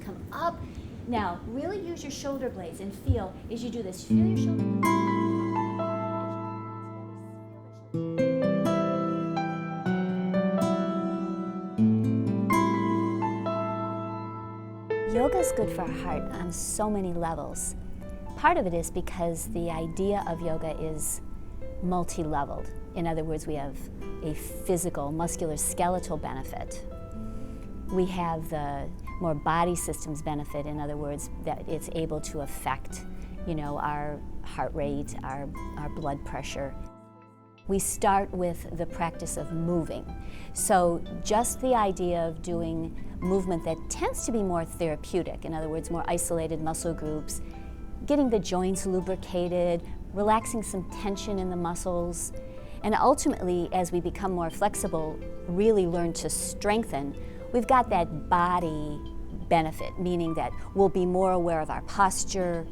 come up. Now, really use your shoulder blades and feel as you do this. Feel your shoulder blades. Yoga is good for our heart on so many levels. Part of it is because the idea of yoga is multi-leveled. In other words, we have a physical, muscular, skeletal benefit. We have the more body systems benefit, in other words, that it's able to affect, our heart rate, our blood pressure. We start with the practice of moving. So just the idea of doing movement that tends to be more therapeutic, in other words, more isolated muscle groups, getting the joints lubricated, relaxing some tension in the muscles, and ultimately, as we become more flexible, really learn to strengthen, we've got that body benefit, meaning that we'll be more aware of our posture.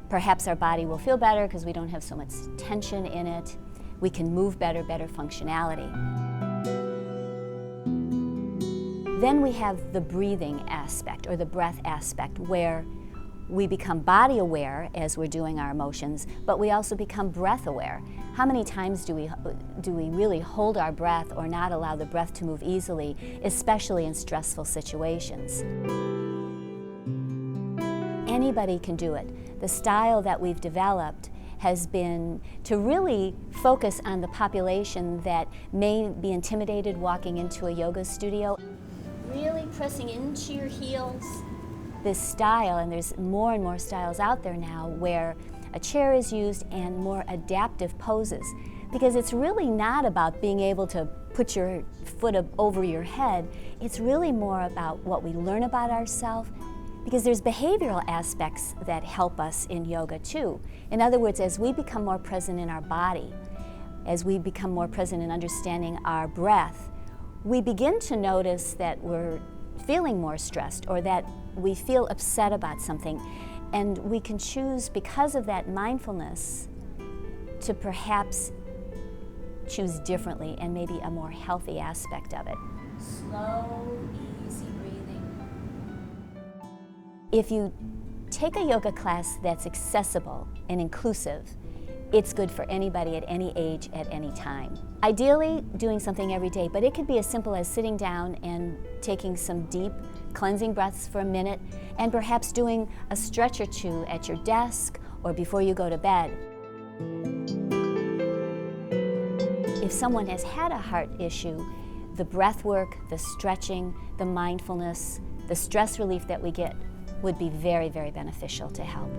Perhaps our body will feel better because we don't have so much tension in it. We can move better functionality. Then we have the breathing aspect or the breath aspect where we become body aware as we're doing our emotions, but we also become breath aware. How many times do we really hold our breath or not allow the breath to move easily, especially in stressful situations? Anybody can do it. The style that we've developed has been to really focus on the population that may be intimidated walking into a yoga studio. Really pressing into your heels. This style, and there's more and more styles out there now where a chair is used and more adaptive poses, because it's really not about being able to put your foot over your head. It's really more about what we learn about ourselves, because there's behavioral aspects that help us in yoga too. In other words, as we become more present in our body, as we become more present in understanding our breath, we begin to notice that we're feeling more stressed or that we feel upset about something, and we can choose, because of that mindfulness, to perhaps choose differently and maybe a more healthy aspect of it. Slow, easy breathing. If you take a yoga class that's accessible and inclusive, it's good for anybody at any age, at any time. Ideally, doing something every day, but it could be as simple as sitting down and taking some deep cleansing breaths for a minute, and perhaps doing a stretch or two at your desk or before you go to bed. If someone has had a heart issue, the breath work, the stretching, the mindfulness, the stress relief that we get would be very, very beneficial to help.